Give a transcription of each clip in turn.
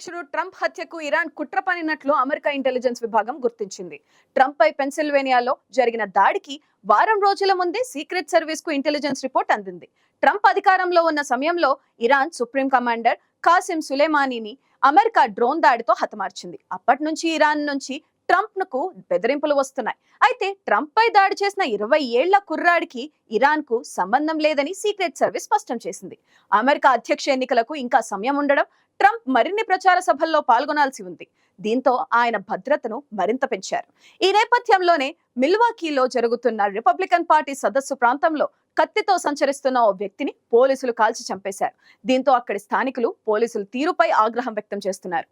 అధ్యక్షుడు ట్రంప్ హత్యకు ఇరాన్ కుట్ర పన్నినట్లు అమెరికా ఇంటెలిజెన్స్ విభాగం గుర్తించింది. ట్రంప్ పై పెన్సిల్వేనియాలో జరిగిన దాడికి వారం రోజుల ముందే సీక్రెట్ సర్వీస్ కు ఇంటెలిజెన్స్ రిపోర్ట్ అందింది. ట్రంప్ అధికారంలో ఉన్న సమయంలో ఇరాన్ సుప్రీం కమాండర్ కాసిం సులేమానీని అమెరికా డ్రోన్ దాడితో హతమార్చింది. అప్పటి నుంచి ఇరాన్ నుంచి ట్రంప్ కు బెదిరింపులు వస్తున్నాయి. అయితే ట్రంప్ పై దాడి చేసిన 20 ఏళ్ల కుర్రాడికి ఇరాన్ కు సంబంధం లేదని సీక్రెట్ సర్వీస్ స్పష్టం చేసింది. అమెరికా అధ్యక్ష ఎన్నికలకు ఇంకా సమయం ఉండడం, ట్రంప్ మరిన్ని ప్రచార సభల్లో పాల్గొనాల్సి ఉంది. దీంతో ఆయన భద్రతను మరింత పెంచారు. ఈ నేపథ్యంలోనే మిల్వాకీలో జరుగుతున్న రిపబ్లికన్ పార్టీ సదస్సు ప్రాంతంలో కత్తితో సంచరిస్తున్న ఓ వ్యక్తిని పోలీసులు కాల్చి చంపేశారు. దీంతో అక్కడి స్థానికులు పోలీసుల తీరుపై ఆగ్రహం వ్యక్తం చేస్తున్నారు.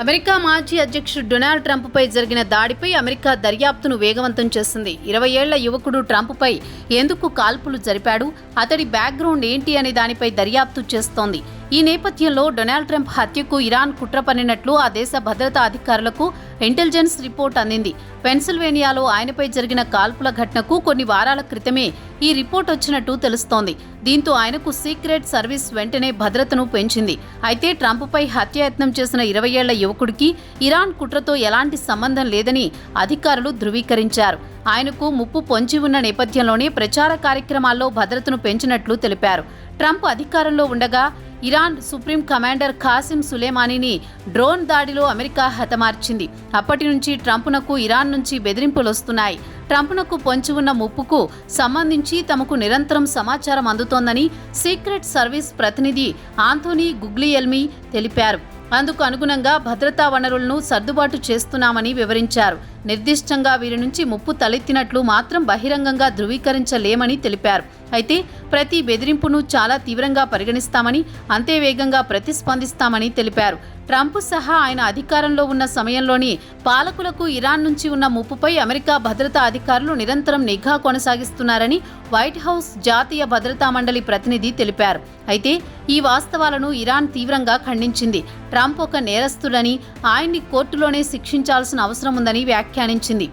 అమెరికా మాజీ అధ్యక్షుడు డొనాల్డ్ ట్రంప్ పై జరిగిన దాడిపై అమెరికా దర్యాప్తును వేగవంతం చేసింది. 20 ఏళ్ల యువకుడు ట్రంప్ పై ఎందుకు కాల్పులు జరిపాడు, అతడి బ్యాక్గ్రౌండ్ ఏంటి అనే దానిపై దర్యాప్తు చేస్తోంది. ఈ నేపథ్యంలో డొనాల్డ్ ట్రంప్ హత్యకు ఇరాన్ కుట్ర పన్నినట్లు ఆ దేశ భద్రతా అధికారులకు ఇంటెలిజెన్స్ రిపోర్ట్ అందింది. పెన్సిల్వేనియాలో ఆయనపై జరిగిన కాల్పుల ఘటనకు కొన్ని వారాల క్రితమే ఈ రిపోర్ట్ వచ్చినట్టు తెలుస్తోంది. దీంతో ఆయనకు సీక్రెట్ సర్వీస్ వెంటనే భద్రతను పెంచింది. అయితే ట్రంప్పై హత్యాయత్నం చేసిన 20 ఏళ్ల యువకుడికి ఇరాన్ కుట్రతో ఎలాంటి సంబంధం లేదని అధికారులు ధృవీకరించారు. ఆయనకు ముప్పు పొంచి ఉన్న నేపథ్యంలోనే ప్రచార కార్యక్రమాల్లో భద్రతను పెంచినట్లు తెలిపారు. ట్రంప్ అధికారంలో ఉండగా ఇరాన్ సుప్రీం కమాండర్ కాసిం సులేమానీని డ్రోన్ దాడిలో అమెరికా హతమార్చింది. అప్పటి నుంచి ట్రంప్నకు ఇరాన్ నుంచి బెదిరింపులు వస్తున్నాయి. ట్రంప్నకు పొంచి ఉన్న ముప్పుకు సంబంధించి తమకు నిరంతరం సమాచారం అందుతోందని సీక్రెట్ సర్వీస్ ప్రతినిధి ఆంథోనీ గుగ్లియెల్మి తెలిపారు. అందుకు అనుగుణంగా భద్రతా వనరులను సర్దుబాటు చేస్తున్నామని వివరించారు. నిర్దిష్టంగా వీరి నుంచి ముప్పు తలెత్తినట్లు మాత్రం బహిరంగంగా ధృవీకరించలేమని తెలిపారు. అయితే ప్రతి బెదిరింపును చాలా తీవ్రంగా పరిగణిస్తామని, అంతే వేగంగా ప్రతిస్పందిస్తామని తెలిపారు. ట్రంప్ సహా ఆయన అధికారంలో ఉన్న సమయంలోని పాలకులకు ఇరాన్ నుంచి ఉన్న ముప్పుపై అమెరికా భద్రతా అధికారులు నిరంతరం నిఘా కొనసాగిస్తున్నారని వైట్ హౌస్ జాతీయ భద్రతా మండలి ప్రతినిధి తెలిపారు. అయితే ఈ వాస్తవాలను ఇరాన్ తీవ్రంగా ఖండించింది. ట్రంప్ ఒక నేరస్తుడని, ఆయన్ని కోర్టులోనే శిక్షించాల్సిన అవసరం ఉందని వ్యాఖ్యానించింది.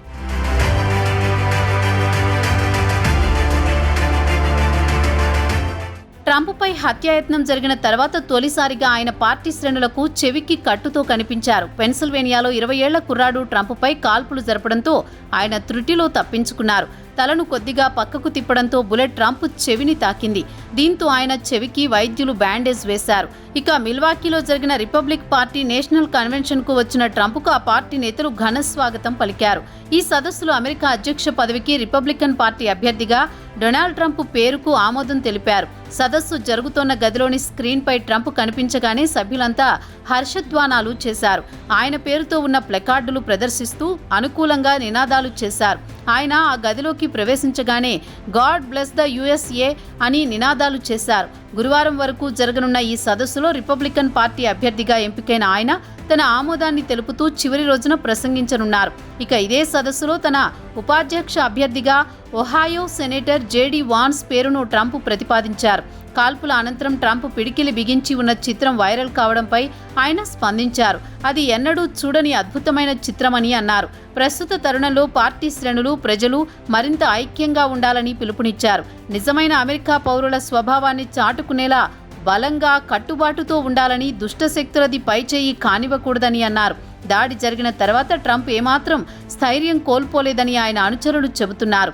ట్రంప్పై హత్యాయత్నం జరిగిన తర్వాత తొలిసారిగా ఆయన పార్టీ శ్రేణులకు చెవికి కట్టుతో కనిపించారు. పెన్సిల్వేనియాలో 20 ఏళ్ల కుర్రాడు ట్రంప్పై కాల్పులు జరపడంతో ఆయన త్రుటిలో తప్పించుకున్నారు. తలను కొద్దిగా పక్కకు తిప్పడంతో బుల్లెట్ ట్రంప్ చెవిని తాకింది. దీంతో ఆయన చెవికి వైద్యులు బ్యాండేజ్ వేశారు. ఇక మిల్వాకీలో జరిగిన రిపబ్లిక్ పార్టీ నేషనల్ కన్వెన్షన్ కు వచ్చిన ట్రంప్కు ఆ పార్టీ నేతలు ఘన స్వాగతం పలికారు. ఈ సదస్సులో అమెరికా అధ్యక్ష పదవికి రిపబ్లికన్ పార్టీ అభ్యర్థిగా డొనాల్డ్ ట్రంప్ పేరుకు ఆమోదం తెలిపారు. సదస్సు జరుగుతోన్న గదిలోని స్క్రీన్ పై ట్రంప్ కనిపించగానే సభ్యులంతా హర్షధ్వానాలు చేశారు. ఆయన పేరుతో ఉన్న ప్లకార్డులు ప్రదర్శిస్తూ అనుకూలంగా నినాదాలు చేశారు. ఆయన ఆ గదిలోకి ప్రవేశించగానే గాడ్ బ్లెస్ ద యుఎస్ఏ అని నినాదాలు చేశారు. గురువారం వరకు జరగనున్న ఈ సదస్సులో రిపబ్లికన్ పార్టీ అభ్యర్థిగా ఎంపికైన ఆయన తన ఆమోదాన్ని తెలుపుతూ చివరి రోజున ప్రసంగించనున్నారు. ఇక ఇదే సదస్సులో తన ఉపాధ్యక్ష అభ్యర్థిగా ఒహాయో సెనేటర్ జేడీ వాన్స్ పేరును ట్రంప్ ప్రతిపాదించారు. కాల్పుల అనంతరం ట్రంప్ పిడికిలి బిగించి ఉన్న చిత్రం వైరల్ కావడంపై ఆయన స్పందించారు. అది ఎన్నడూ చూడని అద్భుతమైన చిత్రమని అన్నారు. ప్రస్తుత తరుణంలో పార్టీ శ్రేణులు, ప్రజలు మరింత ఐక్యంగా ఉండాలని పిలుపునిచ్చారు. నిజమైన అమెరికా పౌరుల స్వభావాన్ని చాటుకునేలా బలంగా కట్టుబాటుతో ఉండాలని, దుష్టశక్తులది పైచేయి కానివ్వకూడదని అన్నారు. దాడి జరిగిన తర్వాత ట్రంప్ ఏమాత్రం స్థైర్యం కోల్పోలేదని ఆయన అనుచరులు చెబుతున్నారు.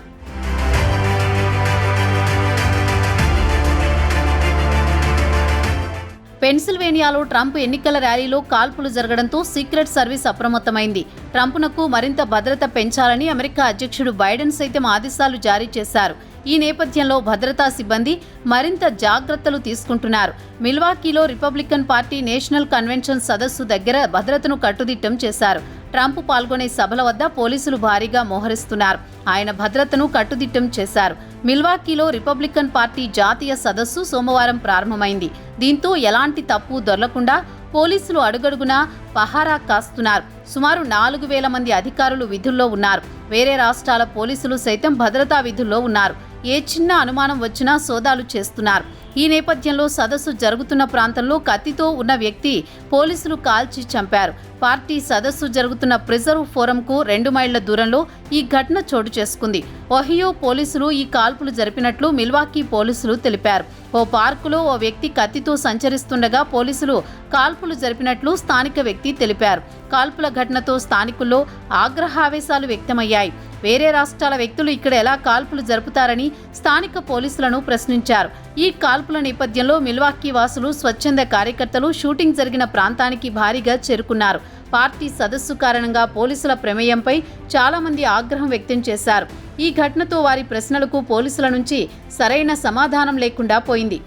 పెన్సిల్వేనియాలో ట్రంప్ ఎన్నికల ర్యాలీలో కాల్పులు జరగడంతో సీక్రెట్ సర్వీస్ అప్రమత్తమైంది. ట్రంప్నకు మరింత భద్రత పెంచాలని అమెరికా అధ్యక్షుడు బైడెన్ సైతం ఆదేశాలు జారీ చేశారు. ఈ నేపథ్యంలో భద్రతా సిబ్బంది మరింత జాగ్రత్తలు తీసుకుంటున్నారు. మిల్వాకీలో రిపబ్లికన్ పార్టీ నేషనల్ కన్వెన్షన్ సదస్సు దగ్గర భద్రతను కట్టుదిట్టం చేశారు. ట్రంప్ పాల్గొనే సభల వద్ద పోలీసులు భారీగా మోహరిస్తున్నారు. ఆయన భద్రతను కట్టుదిట్టం చేశారు. మిల్వాకీలో రిపబ్లికన్ పార్టీ జాతీయ సదస్సు సోమవారం ప్రారంభమైంది. దీంతో ఎలాంటి తప్పు దొరలకుండా పోలీసులు అడుగడుగునా పహారా కాస్తున్నారు. సుమారు 4,000 మంది అధికారులు విధుల్లో ఉన్నారు. వేరే రాష్ట్రాల పోలీసులు సైతం భద్రతా విధుల్లో ఉన్నారు. ఏ చిన్న అనుమానం వచ్చినా సోదాలు చేస్తున్నారు. ఈ నేపథ్యంలో సదస్సు జరుగుతున్న ప్రాంతంలో కత్తితో ఉన్న వ్యక్తి పోలీసులు కాల్చి చంపారు. పార్టీ సదస్సు జరుగుతున్న ప్రిజర్వ్ ఫోరంకు 2 మైళ్ల దూరంలో ఈ ఘటన చోటు చేసుకుంది. ఒహియో పోలీసులు ఈ కాల్పులు జరిపినట్లు మిల్వాకీ పోలీసులు తెలిపారు. ఓ పార్కులో ఓ వ్యక్తి కత్తితో సంచరిస్తుండగా పోలీసులు కాల్పులు జరిపినట్లు స్థానిక వ్యక్తి తెలిపారు. కాల్పుల ఘటనతో స్థానికుల్లో ఆగ్రహావేశాలు వ్యక్తమయ్యాయి. వేరే రాష్ట్రాల వ్యక్తులు ఇక్కడ ఎలా కాల్పులు జరుపుతారని స్థానిక పోలీసులను ప్రశ్నించారు. ఈ కాల్పుల నేపథ్యంలో మిల్వాకీ వాసులు, స్వచ్ఛంద కార్యకర్తలు షూటింగ్ జరిగిన ప్రాంతానికి భారీగా చేరుకున్నారు. పార్టీ సదస్సు కారణంగా పోలీసుల ప్రమేయంపై చాలా మంది ఆగ్రహం వ్యక్తం చేశారు. ఈ ఘటనతో వారి ప్రశ్నలకు పోలీసుల నుంచి సరైన సమాధానం లేకుండా పోయింది.